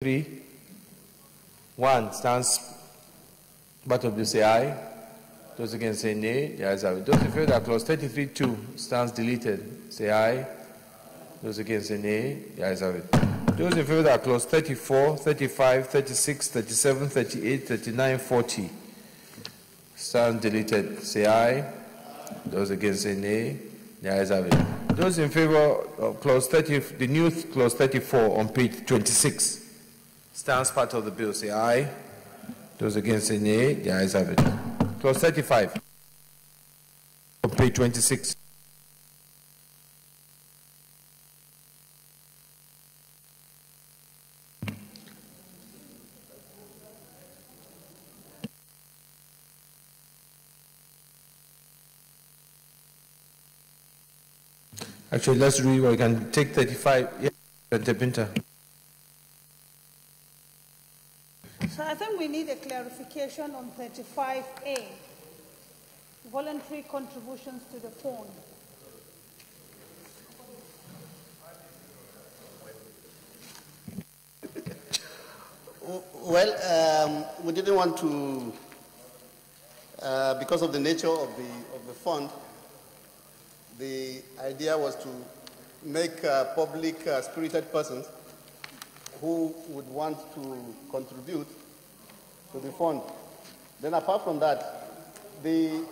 33. 1 stands part of the bill say aye. Those against say nay. The ayes have it. Those in favor that clause 33(2) stands deleted say aye. Those against say nay. The ayes have it. Those in favor that clause 34, 35, 36, 37, 38, 39, 40 stands deleted say aye. Those against say nay. The ayes have it. Those in favor of clause 30, the new clause 34 on page 26 stands part of the bill say aye. Those against say nay. The ayes have it. Clause 35 on page 26. Actually, let's read what we can take 35. Yeah, Pinter. So I think we need a clarification on 35A, voluntary contributions to the fund. Well, we didn't want to, because of the nature of the fund, the idea was to make public spirited persons who would want to contribute to the fund. Then apart from that, the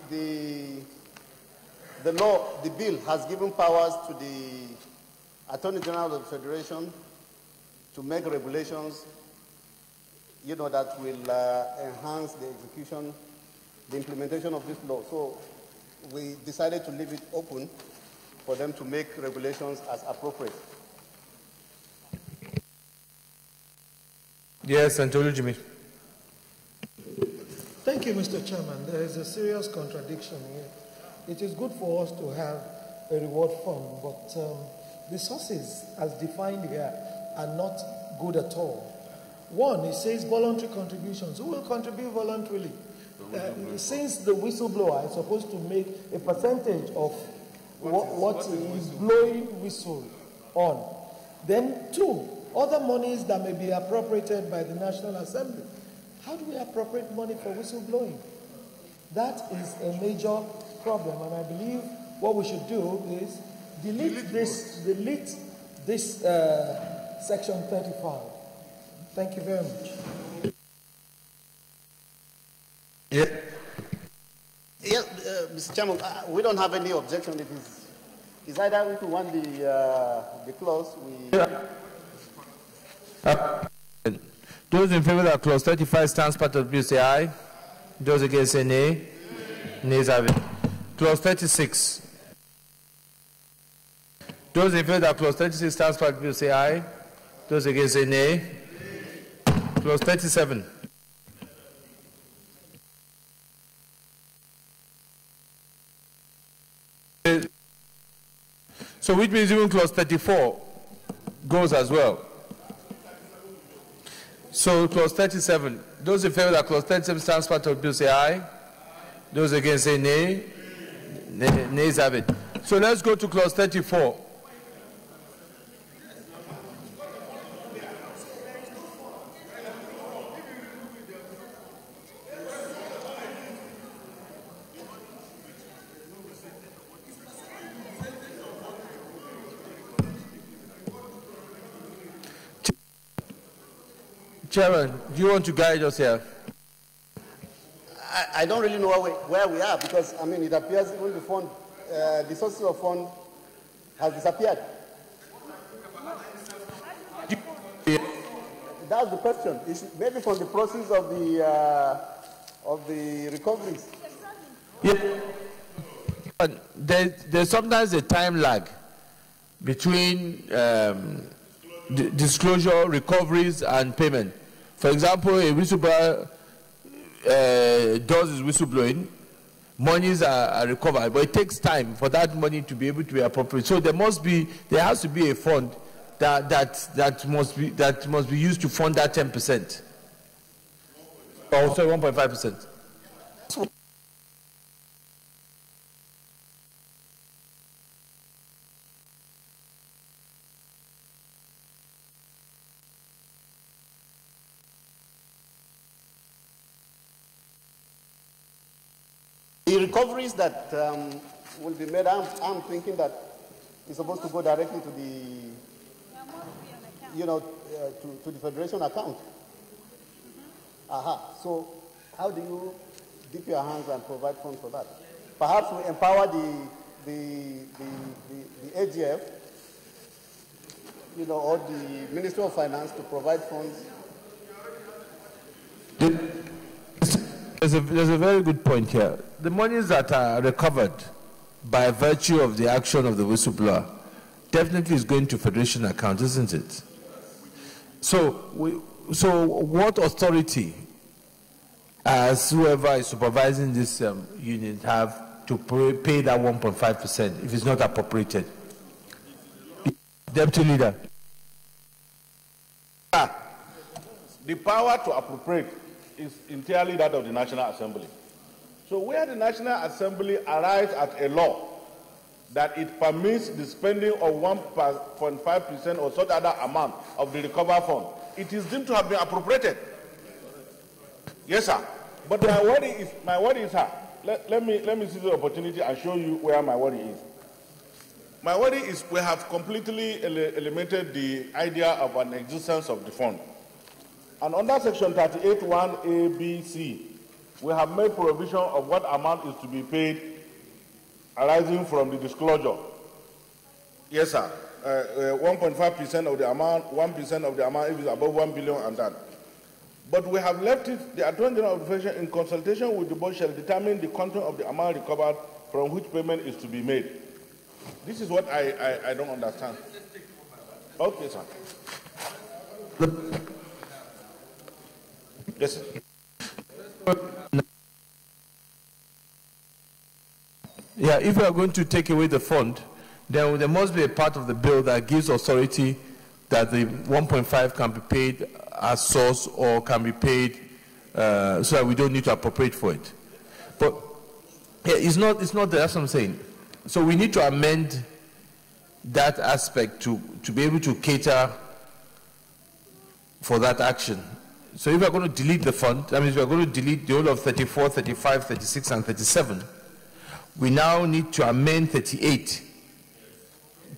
law, the bill has given powers to the Attorney General of the Federation to make regulations, that will enhance the execution, the implementation of this law. So we decided to leave it open for them to make regulations as appropriate. Yes, Antolo Jimmy. Thank you, Mr. Chairman. There is a serious contradiction here. It is good for us to have a reward fund, but the sources as defined here are not good at all. One, it says voluntary contributions. Who will contribute voluntarily? Since the whistleblower is supposed to make a percentage of what he is blowing whistle on. Then two, other monies that may be appropriated by the National Assembly. How do we appropriate money for whistleblowing? That is a major problem, and I believe what we should do is delete this section 35. Thank you very much. Yeah. Yes, Mr. Chairman, we don't have any objection. It's either if we want the clause, we... Those in favor that clause 35 stands part of the bill say aye. Those against say nay. Nays have it. Clause 36. Those in favor that clause 36 stands part of the bill say aye. Those against say nay. Clause 37. So which means even clause 34 goes as well. So clause 37, those in favor that clause 37 stands part of the bill say aye. Those against say nay. Nays have it. So let's go to clause 34. Chairman, do you want to guide us here? I don't really know where we are because, it appears even the fund, the sources of fund has disappeared. That's the question. Maybe from the process of the recoveries. Yeah. There's sometimes a time lag between disclosure, recoveries, and payment. For example, a whistleblower does his whistleblowing, monies are recovered, but it takes time for that money to be able to be appropriate. So there has to be a fund that must be used to fund that 10%. Or sorry, 1.5%. recoveries that will be made, I'm thinking that it's supposed to go directly to the, to the Federation account. So how do you dip your hands and provide funds for that? Perhaps we empower the AGF, or the Ministry of Finance to provide funds. There's a very good point here. The monies that are recovered by virtue of the action of the whistleblower definitely is going to Federation account, isn't it? So what authority, as whoever is supervising this unit, have to pay that 1.5% if it's not appropriated? Deputy Leader. The power to appropriate is entirely that of the National Assembly. So where the National Assembly arrives at a law that it permits the spending of 1.5% or such other amount of the recovery fund, it is deemed to have been appropriated. Yes, sir. But my worry is, sir, let me seize the opportunity and show you where my worry is. My worry is we have completely eliminated the idea of an existence of the fund. And under Section 38(1)A, B, C, we have made provision of what amount is to be paid arising from the disclosure. Yes, sir. 1.5% of the amount, 1% of the amount if it's above 1 billion and that. But we have left it, the Attorney General of the Federation, in consultation with the board, shall determine the content of the amount recovered from which payment is to be made. This is what I don't understand. Okay, sir. Yes, sir. Yeah, if we are going to take away the fund, then there must be a part of the bill that gives authority that the 1.5 can be paid as source or can be paid so that we don't need to appropriate for it. But yeah, it's not there, that's what I'm saying. So we need to amend that aspect to be able to cater for that action. So if we're going to delete the fund, that means we're going to delete the whole of 34, 35, 36, and 37. We now need to amend 38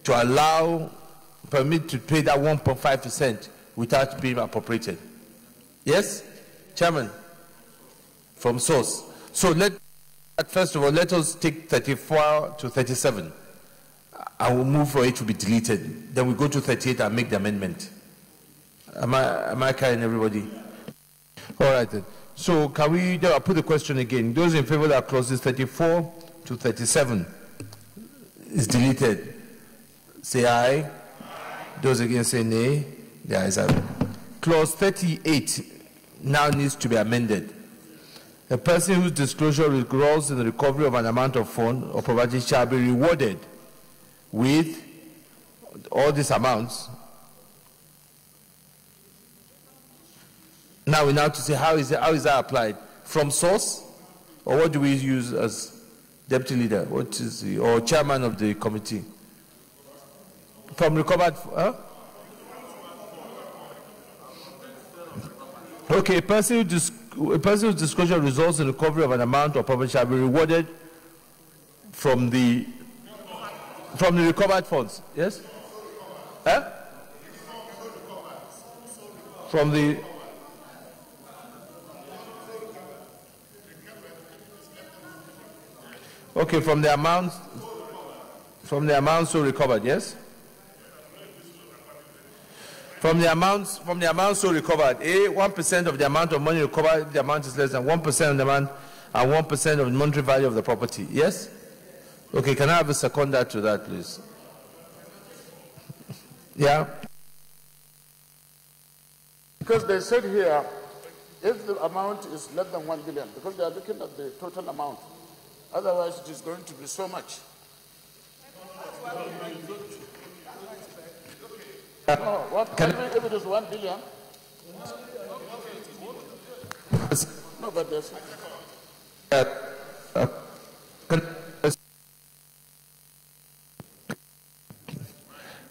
to allow, permit to pay that 1.5% without being appropriated. Yes? Chairman? From source. So first of all, let us take 34 to 37. I will move for it to be deleted. Then we go to 38 and make the amendment. Am I carrying everybody? All right then. So can we I'll put the question again. Those in favor that clauses 34 to 37 is deleted, say aye. Aye. Those against say nay. The ayes have it. Clause 38 now needs to be amended. A person whose disclosure results in the recovery of an amount of fund or property shall be rewarded with all these amounts. Now we have to say how is that applied? From source? Or what do we use as deputy leader? What is or chairman of the committee? From recovered, huh? Okay, a person whose disclosure results in recovery of an amount or property shall be rewarded from the recovered funds. Yes? Huh? From the okay, from the amount so recovered, yes? From the amount so recovered, 1% of the amount of money recovered, the amount is less than 1% of the amount and 1% of the monetary value of the property. Yes? Okay, can I have a seconder to that, please? Yeah? Because they said here, if the amount is less than 1 billion, because they are looking at the total amount, otherwise it is going to be so much. If it is 1 billion? No, but there's...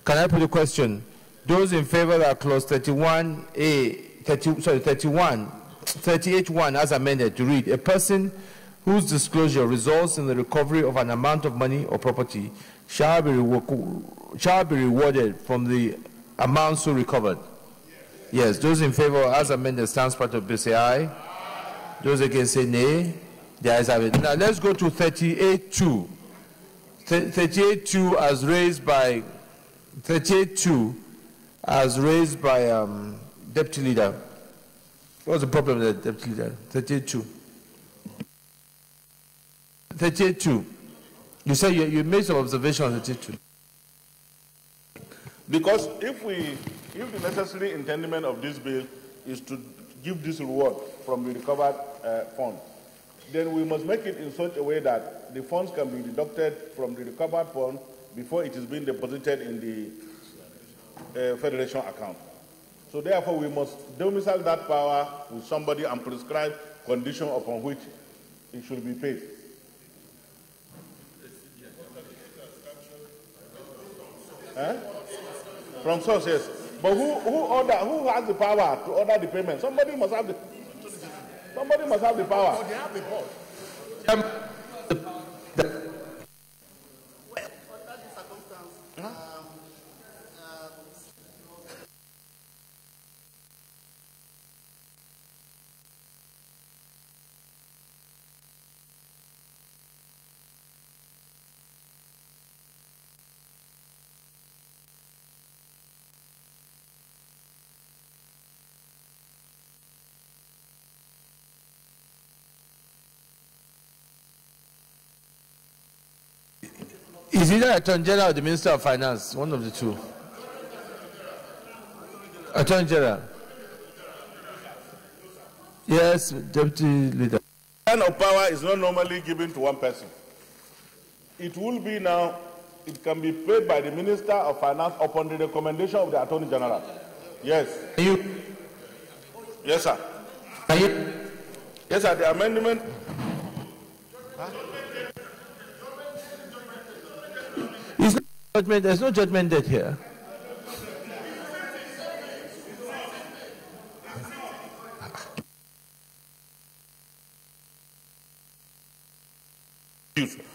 Can I put a question? Those in favor of clause 38(1) as amended to read, a person whose disclosure results in the recovery of an amount of money or property shall be rewarded from the amount so recovered. Yes, those in favor as amended stands part of bill say aye. Those against say nay. The ayes have it. Now let's go to 38.2. 38.2 as raised by 38.2 as raised by Deputy Leader. What's the problem with the Deputy Leader? 38.2. 38.2. You say you made some observation on 38.2. Because if the necessary intendment of this bill is to give this reward from the recovered fund, then we must make it in such a way that the funds can be deducted from the recovered fund before it is being deposited in the Federation account. So therefore, we must domicile that power with somebody and prescribe conditions upon which it should be paid. From source, yes. But who has the power to order the payment? Somebody must have the power. They have the board. Is either Attorney General or the Minister of Finance, one of the two? Attorney General. Yes, Deputy Leader. The kind of power is not normally given to one person. It will be now, it can be paid by the Minister of Finance upon the recommendation of the Attorney General. Yes. Yes, sir. Yes, sir, the amendment. There's no judgment date here.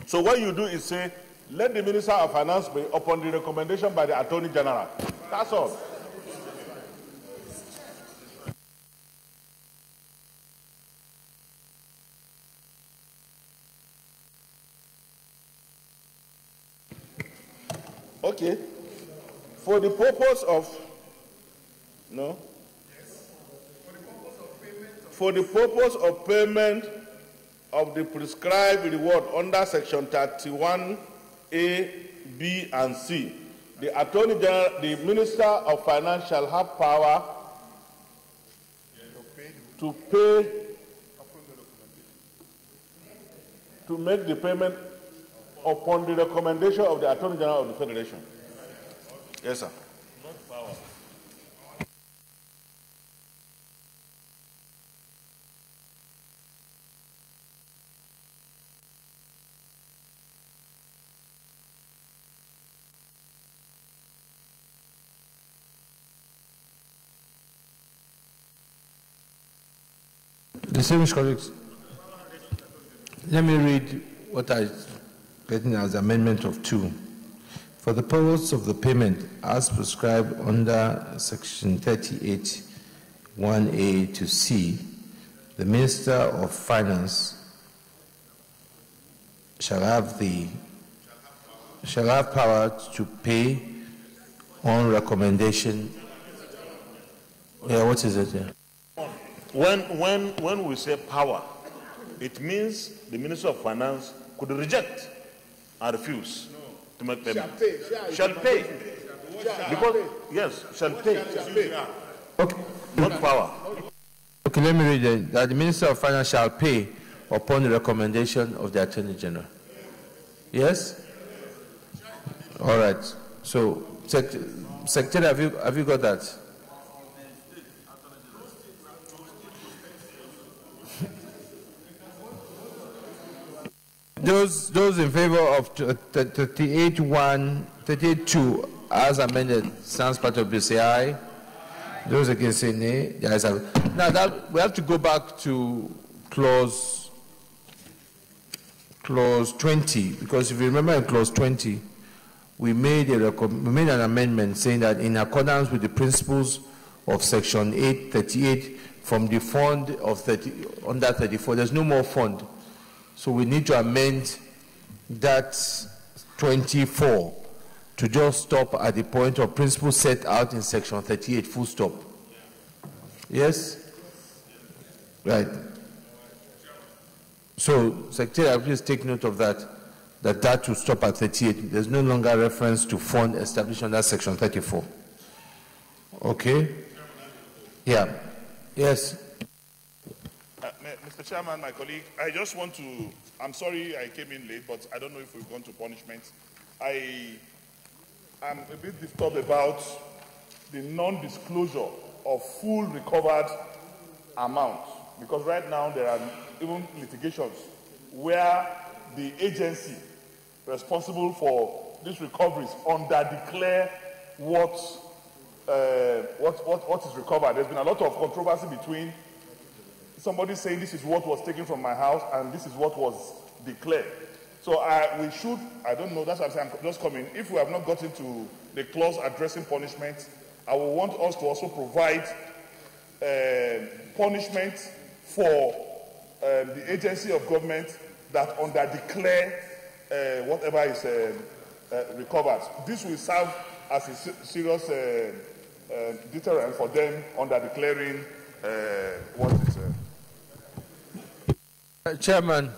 So what you do is say, let the Minister of Finance pay upon the recommendation by the Attorney General. That's all. Okay. For the purpose of for the purpose of payment of the prescribed reward under section 31A, B, and C, the Attorney General, the Minister of Finance shall have power to pay, to make the payment upon the recommendation of the Attorney General of the Federation. Yes, sir. Not power. Distinguished colleagues, let me read what I written as amendment of 2. For the purpose of the payment as prescribed under section 38(1)(a) to C, the Minister of Finance shall have power to pay on recommendation. Yeah, what is it here? When we say power, it means the Minister of Finance could reject and refuse to make payment. Shall pay. Because, yes, shall pay. Okay. Not power. Okay, let me read it. That the Minister of Finance shall pay upon the recommendation of the Attorney General. Yes? All right. So, Secretary, have you got that? Those in favor of 38(2) as amended stands part of bill say aye. Those against say nay. The ayes have it. Now that we have to go back to clause clause 20, because if you remember in clause 20, we made an amendment saying that in accordance with the principles of section 838 from the fund of under 34, there's no more fund. So we need to amend that 24 to just stop at the point of principle set out in section 38, full stop. Yes? Right. So, Secretary, please take note of that will stop at 38. There's no longer reference to fund established under section 34. Okay? Yeah. Yes. Mr. Chairman, my colleague, I just want to, I'm sorry I came in late, but I don't know if we've gone to punishment. I am a bit disturbed about the non-disclosure of full recovered amount, because right now there are even litigations where the agency responsible for these recoveries under-declare what is recovered. There's been a lot of controversy between somebody saying this is what was taken from my house and this is what was declared. So we should, I don't know, that's what I'm saying, I'm just coming. If we have not gotten to the clause addressing punishment, I will want us to also provide punishment for the agency of government that under-declare whatever is recovered. This will serve as a serious deterrent for them under-declaring what is... Chairman,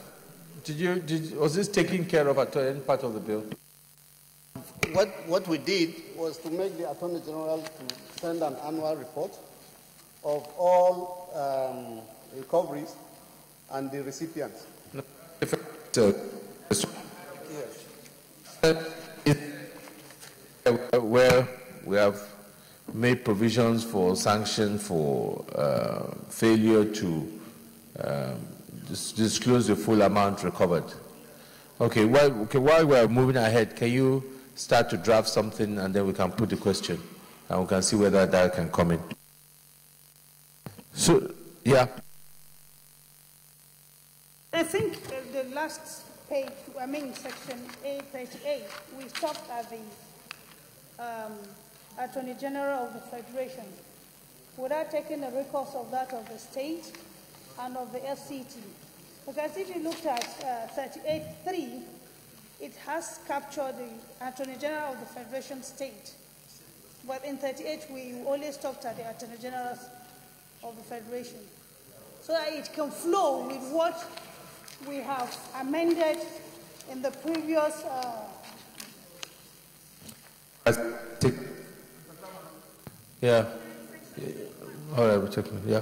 was this taken care of at any part of the bill? What we did was to make the Attorney General to send an annual report of all recoveries and the recipients. Where we have made provisions for sanction for failure to disclose the full amount recovered. Okay, while we're moving ahead, can you start to draft something and then we can put the question and we can see whether that can come in. So, yeah. I think the last page, I mean section 838, we stopped at the Attorney General of the Federation without taking a recourse of that of the state and of the FCT. Because if you looked at 38.3, it has captured the Attorney General of the Federation state. But in 38, we only stopped at the Attorney General of the Federation. So that it can flow with what we have amended in the previous... Yeah. All right, we're checking. Yeah.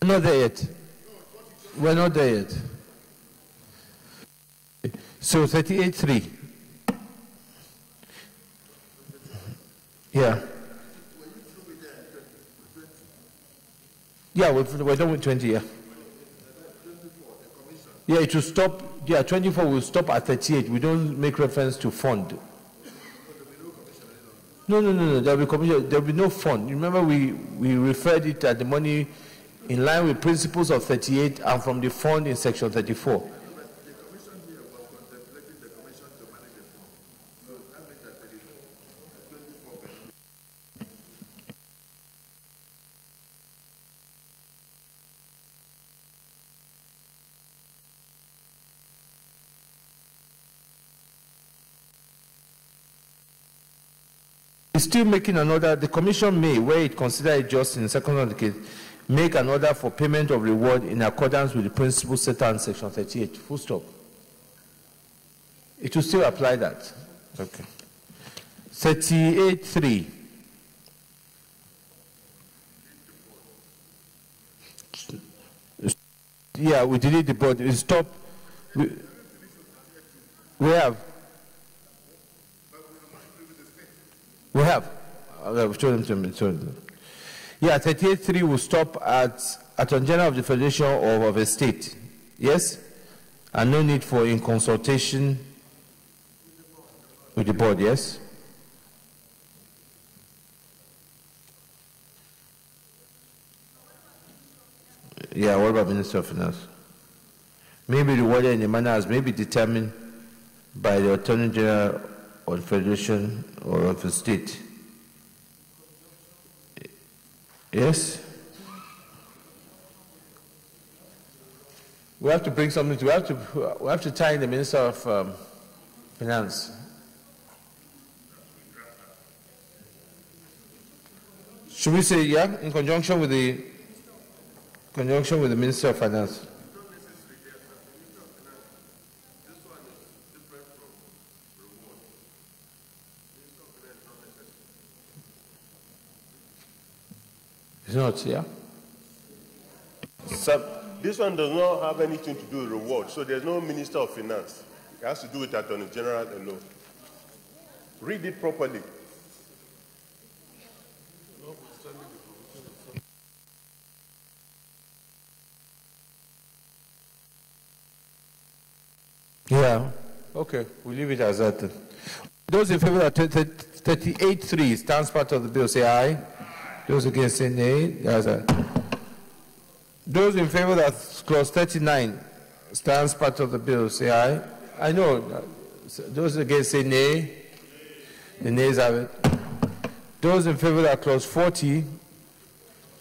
We're not there yet. We're not there yet. So 38.3. Yeah. Yeah, we're done with 20, yeah. Yeah, it will stop, yeah, 24 will stop at 38. We don't make reference to fund. No, there will be commission, there will be no fund. Remember, we referred it at the money in line with principles of 38 and from the fund in section 34. It's still making an order. The commission may, where it considers it just in the second of the case, make an order for payment of reward in accordance with the principles set out in section 38. Full stop. It will still apply that. Okay. 38.3. Yeah, we delete the board. We stop. We have. We have. I've told them to me. Yeah, 38.3 will stop at Attorney General of the Federation or of a state. Yes? And no need for in consultation with the board, yes? Yeah, what about Minister of Finance? Maybe rewarded in a manner as may be determined by the Attorney General of the Federation or of the state. Yes? We have to bring something to, we have to tie in the Minister of Finance. Should we say, yeah, in conjunction with the Minister of Finance? It's not, yeah? This one does not have anything to do with reward, so there's no Minister of Finance. It has to do with Attorney General alone. Read it properly. Yeah, okay, we'll leave it as that. Those in favor of 38.3 stands part of the bill, say aye. Those against, say nay. Those in favor that clause 39 stands part of the bill, say aye. I know. Those against, say nay. The nays have it. Those in favor that clause 40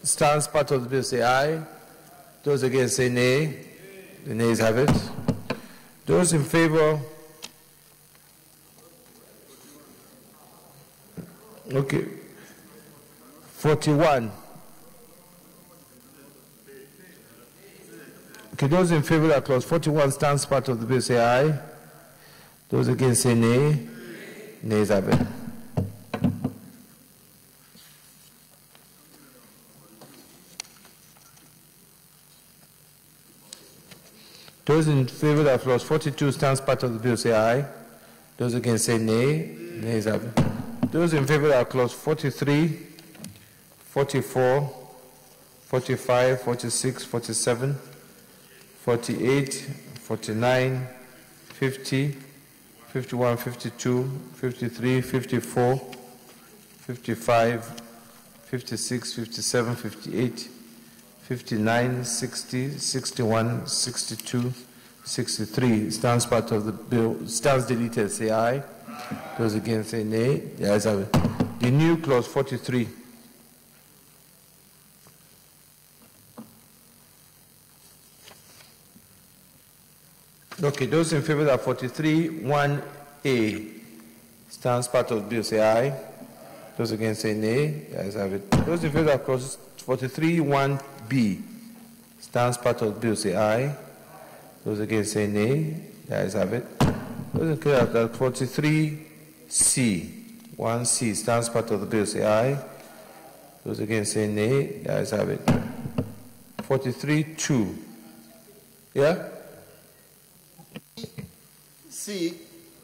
stands part of the bill, say aye. Those against, say nay. The nays have it. Those in favor, okay, 41. Okay, those in favor that clause 41 stands part of the bill, say aye. Those against, say nay. Nays have it. Those in favor that clause 42 stands part of the bill, say aye. Those against, say nay. Nays have it. Those in favor that clause 43, 44, 45, 46, 47, 48, 49, 50, 51, 52, 53, 54, 55, 56, 57, 58, 59, 60, 61, 62, 63 stands part of the bill, stands deleted, say aye. Those against, say nay. The ayes have it. The new clause 43. Okay, those in favor of 43, 1A stands part of the bill, say aye. Those against, say nay. The ayes have it. Those in favor of clause 43, 1B stands part of the bill, say aye. Those against, say nay. The ayes have it. Those in favor of 43C, 1C stands part of the bill, say aye. Those against, say nay. The ayes have it. 43-2. Yeah? C,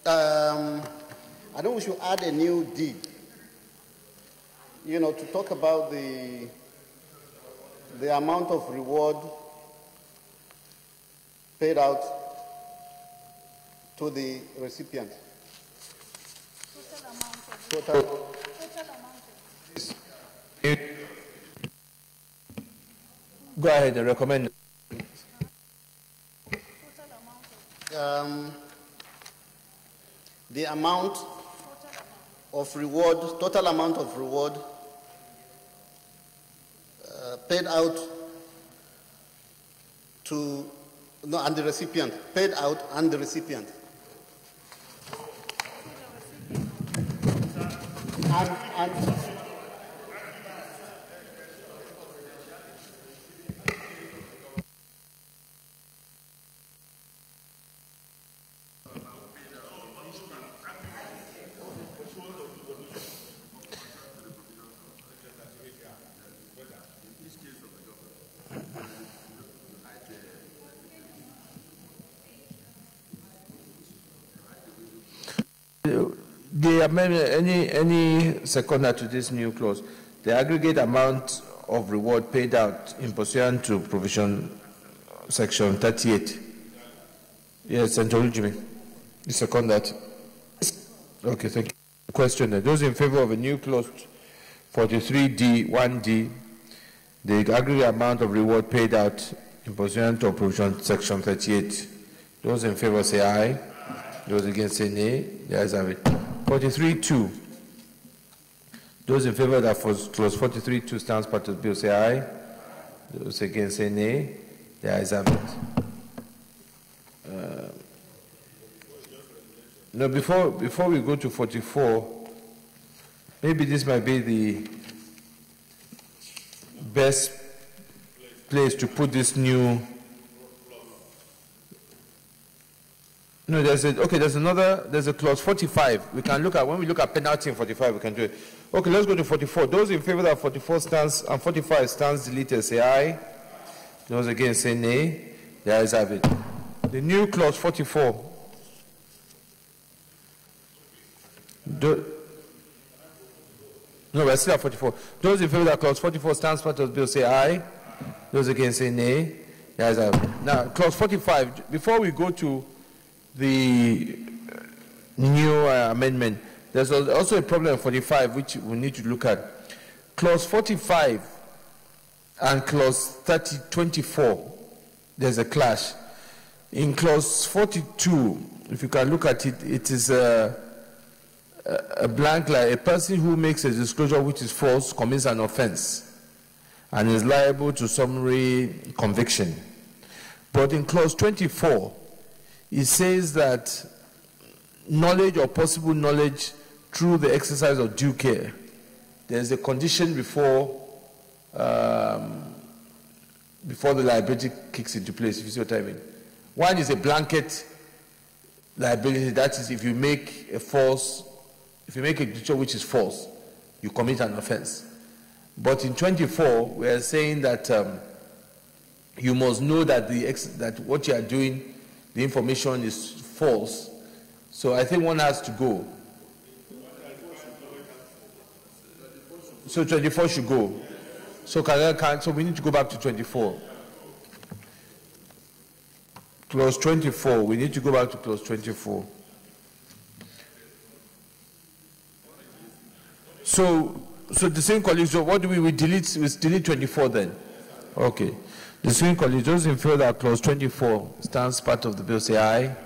I think we should add a new D, to talk about the amount of reward paid out to the recipient. Total amount. Go ahead and recommend. The amount of reward, total amount of reward paid out to, and the recipient, paid out and the recipient. And the amendment, any seconder to this new clause, the aggregate amount of reward paid out in pursuant to provision section 38. Yes, Senator Jimmy. You second that? Okay, thank you. Question: those in favor of a new clause 43D, 1D, the aggregate amount of reward paid out in pursuant of provision section 38. Those in favor say aye. Those against say nay. The ayes have it. 43.2. Those in favor that for clause 43.2 stands part of the bill say aye. Those against say nay. The ayes have it. No, before we go to 44, maybe this might be the best place to put this new. No, there's a clause 45. We can look at, when we look at penalty in 45, we can do it. Okay, let's go to 44. Those in favor that 44 stands and 45 stands deleted, say aye. Those against say nay. The ayes have it. The new clause 44. No, we're still at 44. Those in favor that clause 44 stands part of the bill say aye. Those against say nay. The ayes have it. Now, clause 45, before we go to the new amendment, there's also a problem in 45 which we need to look at. Clause 45 and clause 24, there's a clash. In clause 42, if you can look at it, it is a blank line. A person who makes a disclosure which is false commits an offense and is liable to summary conviction. But in clause 24, it says that knowledge or possible knowledge through the exercise of due care. There's a condition before the liability kicks into place, if you see what I mean. One is a blanket liability, that is if you make a disclosure which is false, you commit an offense. But in 24, we are saying that you must know that that what you are doing, the information is false. So I think one has to go. So 24 should go. So we need to go back to 24. Clause 24. We need to go back to clause 24. So the same colleagues, what do we delete? We delete 24 then. Okay. The same colleagues, those in favor that clause 24 stands part of the bill say aye.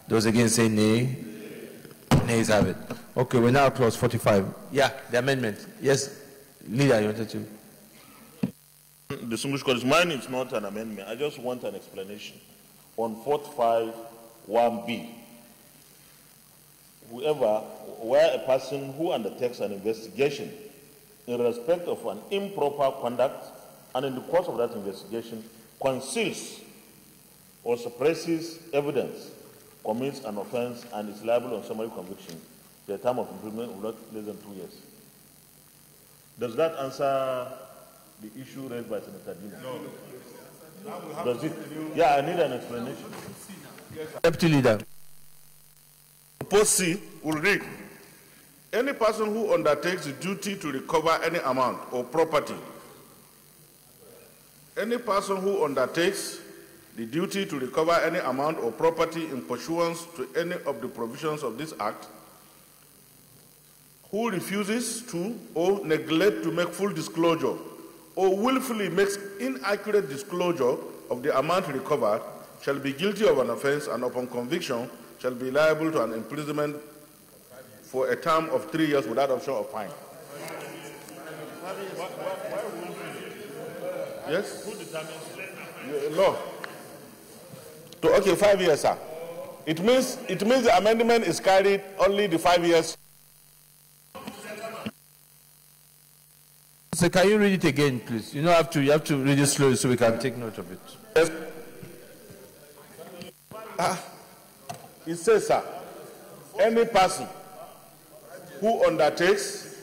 Those against say nay. Nays have it. Okay, we're now at clause 45. Yeah, the amendment. Yes, leader, you wanted to. Distinguished colleagues, mine is not an amendment. I just want an explanation on 45(1)(b). Where a person who undertakes an investigation in respect of an improper conduct and in the course of that investigation conceals or suppresses evidence, commits an offense and is liable on summary conviction, the term of imprisonment will not less than 2 years. Does that answer the issue raised by Senator Dino? No. Does it? Yeah, I need an explanation. Deputy Leader. Proposed C will read, any person who undertakes the duty to recover any amount or property, any person who undertakes the duty to recover any amount or property in pursuance to any of the provisions of this Act, who refuses to or neglect to make full disclosure or willfully makes inaccurate disclosure of the amount recovered shall be guilty of an offense and upon conviction shall be liable to an imprisonment for a term of 3 years without option of fine. Yes? Who determines? No. Okay, 5 years, sir. It means the amendment is carried only the 5 years. So can you read it again, please? You have to read it slowly so we can take note of it. Yes. It says, sir, any person who undertakes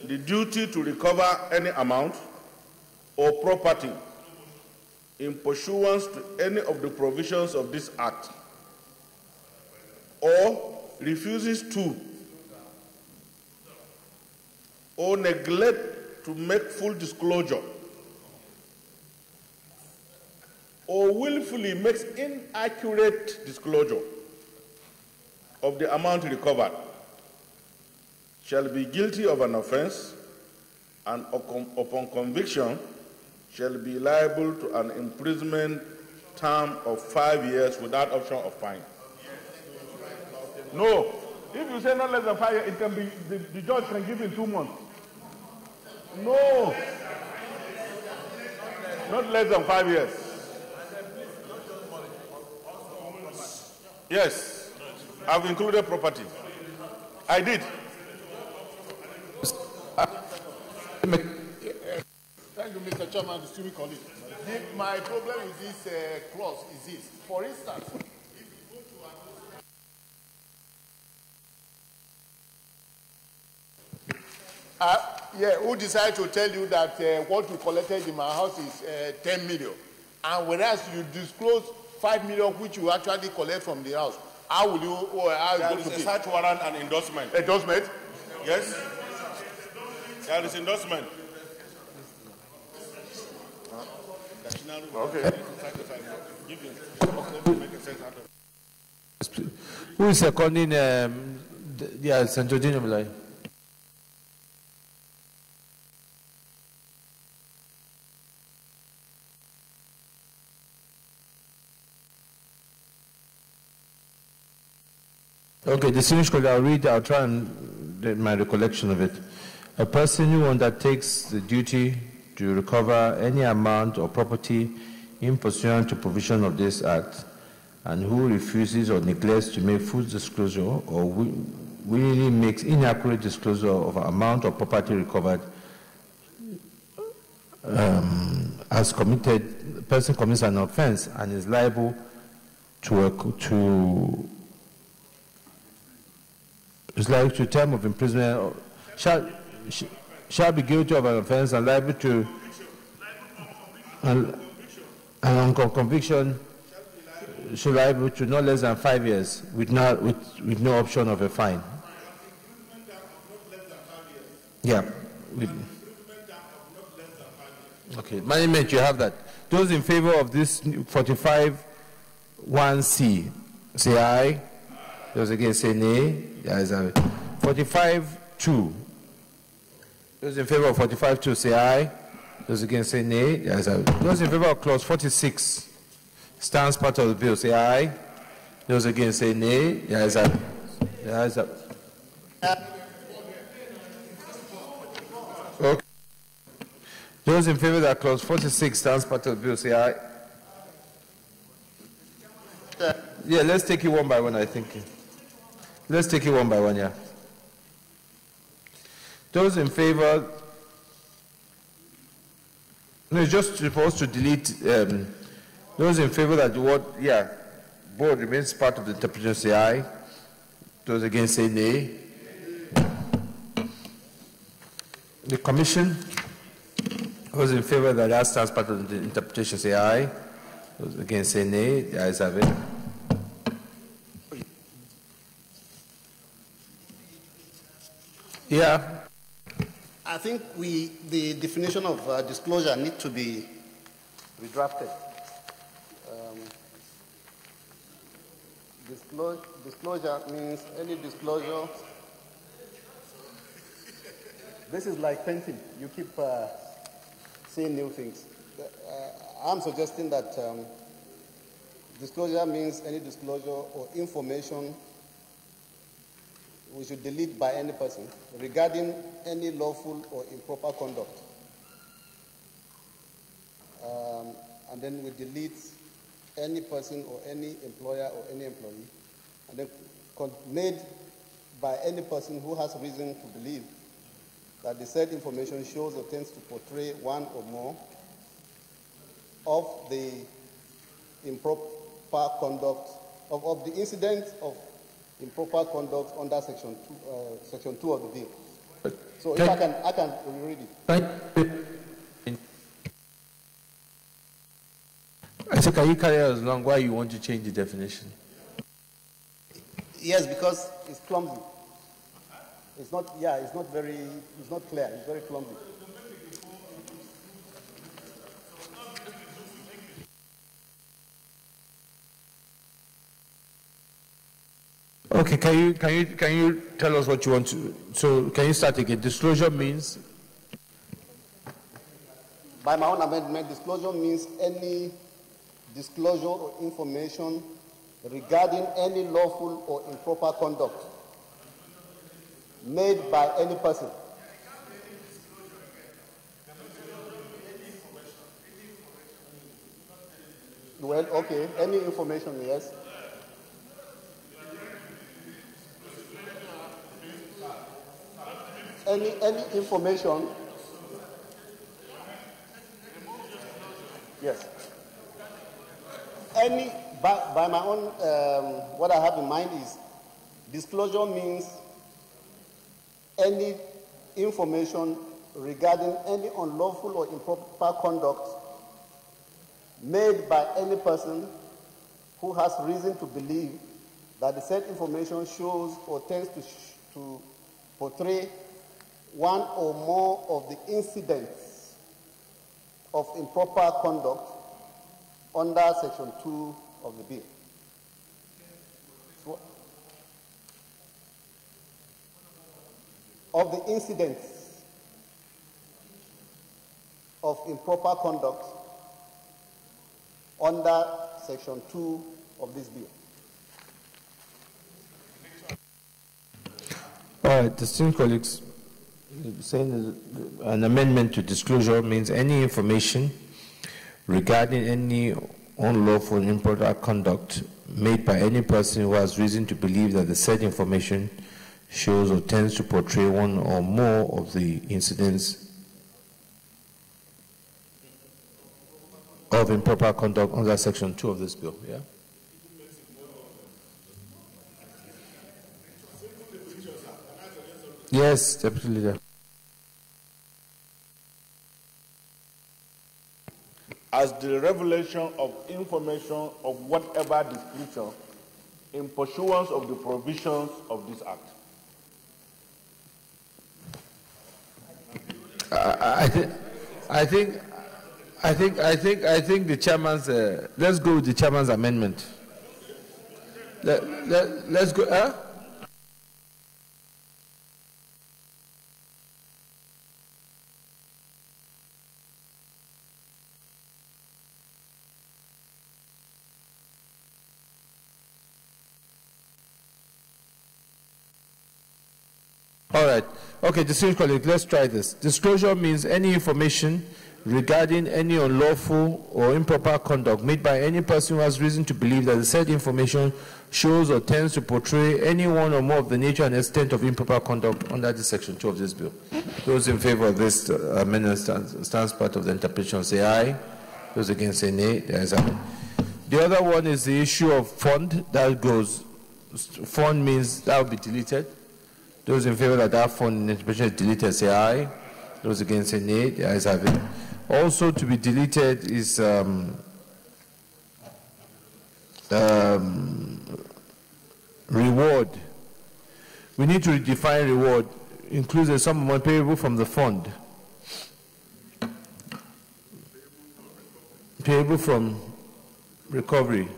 the duty to recover any amount or property in pursuance to any of the provisions of this Act, or refuses to or neglect to make full disclosure or willfully makes inaccurate disclosure of the amount recovered shall be guilty of an offense and upon conviction shall be liable to an imprisonment term of 5 years without option of fine. No. If you say not less than 5 years, it can be, the judge can give in 2 months. No. Not less than 5 years. Yes. I've included property. I did. Thank you, Mr. Chairman, distinguished colleague. My problem with this clause is this. For instance, who decide to tell you that what you collected in my house is 10 million, and whereas you disclose 5 million which you actually collect from the house, how will you? There is a search warrant and endorsement. Endorsement? Yes. There is endorsement. Okay. Who is seconding? Yeah, Senator Dinamulai. Okay, distinguished colleague, I'll try and get my recollection of it. A person who undertakes the duty to recover any amount or property in pursuant to provision of this Act, and who refuses or neglects to make full disclosure or willingly makes inaccurate disclosure of amount or property recovered, has committed, the person commits an offense and is liable to a term of imprisonment, shall be guilty of an offense and liable to, and on conviction, shall be liable to no less than 5 years with no option of a fine. Yeah. Okay, management, you have that. Those in favor of this 45(1)(c), say aye. Those against say nay. The ayes have it. 45(2). Those in favor of 45(2) say aye. Those against say nay. The ayes have it. Those in favor of clause 46 stands part of the bill say aye. Those against say nay. The ayes have it. The ayes have it. Okay. Those in favor that clause 46 stands part of the bill say aye. Yeah, let's take it one by one, I think. Let's take it one by one, yeah. Those in favor, no, it's just supposed to delete, those in favor that the word, yeah, board remains part of the interpretation say aye. Those against say nay. The commission, those in favor that that stands part of the interpretation say aye. Those against say nay. The ayes have it. Yeah. I think the definition of disclosure need to be redrafted. Disclosure means any disclosure. This is like painting. You keep seeing new things. I'm suggesting that disclosure means any disclosure or information we should delete by any person regarding any lawful or improper conduct. And then we delete any person or any employer or any employee, and then made by any person who has reason to believe that the said information shows or tends to portray one or more of the improper conduct, of the incident of improper conduct under section 2 of the bill. So if I can read it. I think, can you carry us along why you want to change the definition? Yes, because it's clumsy. It's not, yeah, it's not clear. It's very clumsy. Okay, can you tell us what you want to? So can you start again? Disclosure means by my own amendment, disclosure means any disclosure or information regarding any lawful or improper conduct made by any person. Well, okay, any information, yes. Any information, yes. Any, by my own, what I have in mind is disclosure means any information regarding any unlawful or improper conduct made by any person who has reason to believe that the said information shows or tends to portray one or more of the incidents of improper conduct under Section 2 of the bill. So, of the incidents of improper conduct under Section 2 of this bill. All right, distinguished colleagues, saying an amendment to disclosure means any information regarding any unlawful and improper conduct made by any person who has reason to believe that the said information shows or tends to portray one or more of the incidents of improper conduct under Section 2 of this bill. Yeah? Yes, Deputy Leader. As the revelation of information of whatever description in pursuance of the provisions of this Act. I think the chairman's. Let's go with the chairman's amendment. Let's go. All right. Okay, distinguished colleague, let's try this. Disclosure means any information regarding any unlawful or improper conduct made by any person who has reason to believe that the said information shows or tends to portray any one or more of the nature and extent of improper conduct under this Section 2 of this bill. Those in favor of this amendment stands part of the interpretation say aye. Those against say nay. The ayes have it. The other one is the issue of fund. That goes, fund means that will be deleted. Those in favor that that fund interpretation is deleted say aye. Those against say nay. The ayes have it. Also to be deleted is reward. We need to redefine reward. Includes a sum of money payable from the fund. Payable from recovery.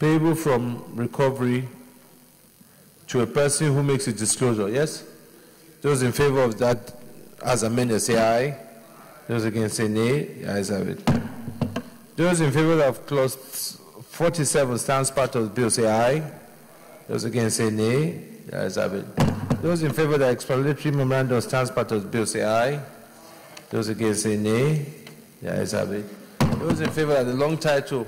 Payable from recovery to a person who makes a disclosure. Yes? Those in favor of that as amended say aye. Those against say nay. The ayes have it. Those in favor of clause 47 stands part of the bill say aye. Those against say nay. The ayes have it. Those in favor of the explanatory memorandum stands part of the bill say aye. Those against say nay. The ayes have it. Those in favor of the long title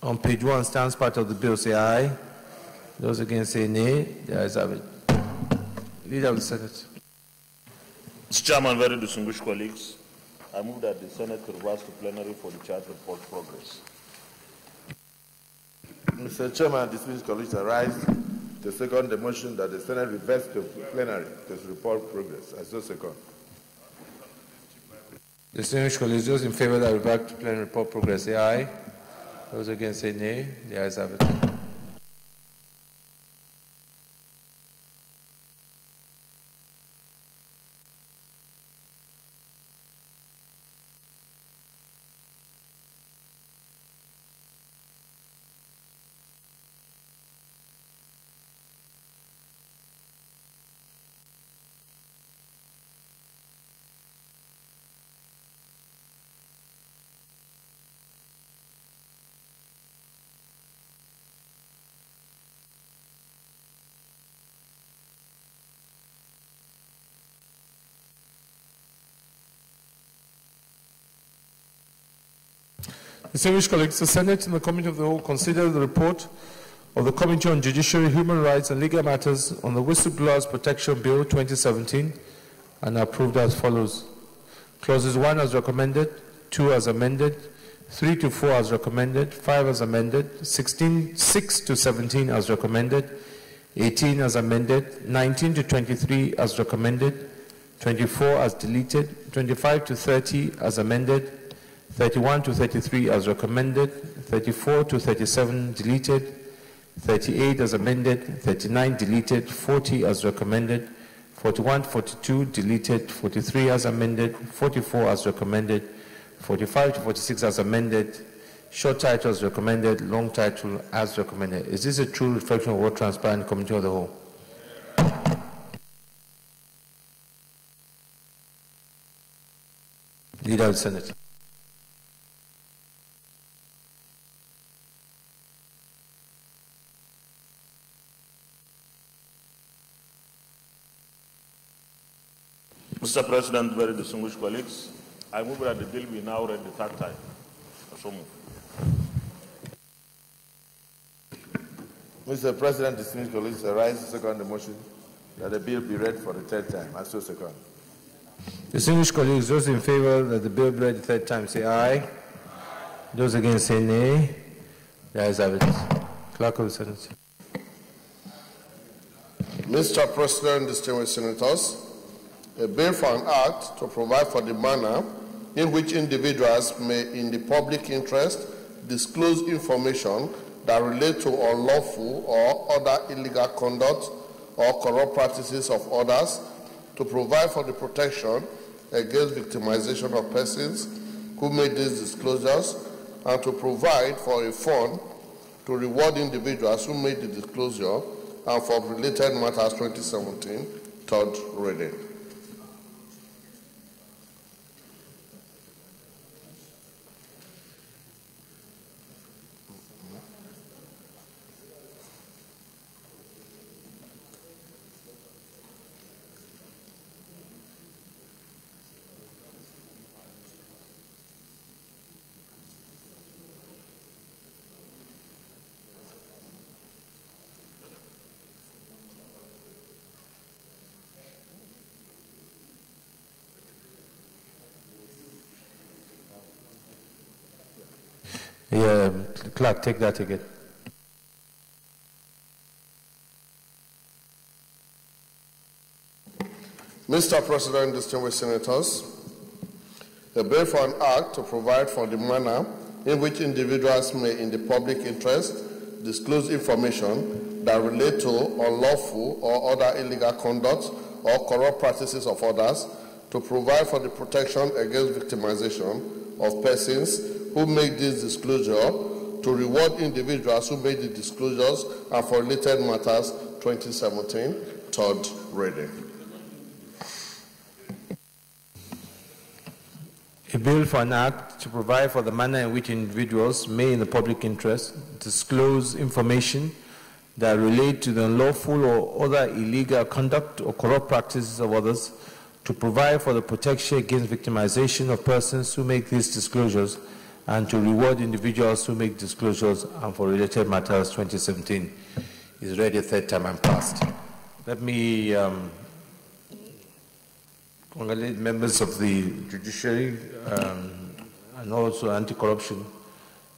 on page 1 stands part of the bill say aye. Those against say nay. The ayes have it. Leader of the Senate. Mr. Chairman, very distinguished colleagues, I move that the Senate reverse to plenary for the charge report progress. Mr. Chairman, distinguished colleagues, I rise to second the motion that the Senate reverse to plenary to report progress. I so second. Distinguished colleagues, those in favor that revert to plenary report progress say aye. Those against say nay. The ayes have it. Distinguished colleagues, the Senate and the Committee of the Whole consider the report of the Committee on Judiciary, Human Rights and Legal Matters on the Whistleblowers Protection Bill 2017 and approved as follows. Clauses 1 as recommended, 2 as amended, 3 to 4 as recommended, 5 as amended, 6 to 17 as recommended, 18 as amended, 19 to 23 as recommended, 24 as deleted, 25 to 30 as amended, 31 to 33 as recommended, 34 to 37 deleted, 38 as amended, 39 deleted, 40 as recommended, 41, 42 deleted, 43 as amended, 44 as recommended, 45 to 46 as amended, short title as recommended, long title as recommended. Is this a true reflection of what transpired in the Committee of the Whole? Leader of the Senate. Mr. President, very distinguished colleagues, I move that the bill be now read the third time. So move. Mr. President, distinguished colleagues, I rise to second the motion that the bill be read for the third time. I so second. Distinguished colleagues, those in favor that the bill be read the third time say aye. Those against say nay. The ayes have it. Clerk of the Senate. Mr. President, distinguished senators, a bill for an act to provide for the manner in which individuals may, in the public interest, disclose information that relate to unlawful or other illegal conduct or corrupt practices of others, to provide for the protection against victimization of persons who made these disclosures, and to provide for a fund to reward individuals who made the disclosure, and for related matters 2017, third reading. Yeah, clerk, take that again. Mr. President, distinguished senators, a bill for an act to provide for the manner in which individuals may, in the public interest, disclose information that relate to unlawful or other illegal conduct or corrupt practices of others, to provide for the protection against victimization of persons who make this disclosure, to reward individuals who made the disclosures, and for related matters 2017, third reading. A bill for an act to provide for the manner in which individuals may, in the public interest, disclose information that relate to the unlawful or other illegal conduct or corrupt practices of others, to provide for the protection against victimization of persons who make these disclosures, and to reward individuals who make disclosures, and for related matters 2017 is read a third time and passed. Let me congratulate members of the judiciary and also anti-corruption,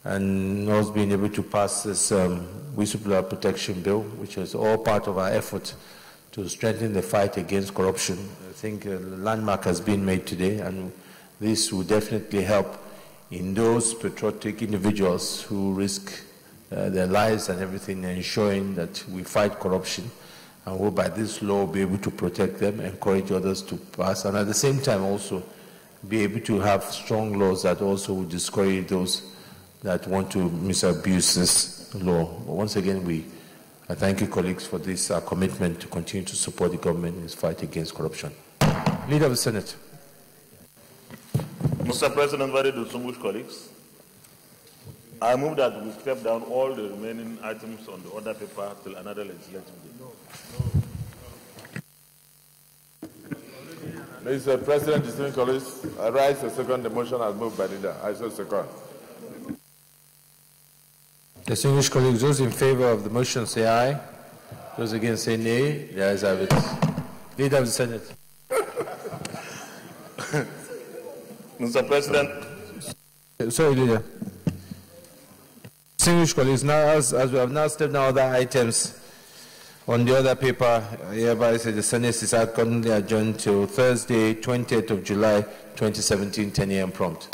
and also being able to pass this whistleblower protection bill, which is all part of our effort to strengthen the fight against corruption. I think a landmark has been made today, and this will definitely help in those patriotic individuals who risk their lives and everything, ensuring that we fight corruption, and will by this law be able to protect them, encourage others to pass, and at the same time also be able to have strong laws that also will discourage those that want to misabuse this law. But once again, I thank you, colleagues, for this commitment to continue to support the government in its fight against corruption. Leader of the Senate. Mr. President, very distinguished colleagues, I move that we step down all the remaining items on the order paper till another legislative day. Mr. President, distinguished colleagues, I rise to second the motion as moved by leader. I so second. Distinguished colleagues, those in favor of the motion say aye. Those against say nay. The ayes have it. Leader of the Senate. Mr. President. Sorry, Leader. Distinguished colleagues, now as we have now stepped down other items on the other paper, hereby say the Senate is accordingly adjourned till Thursday, 20th of July, 2017, 10 a.m. prompt.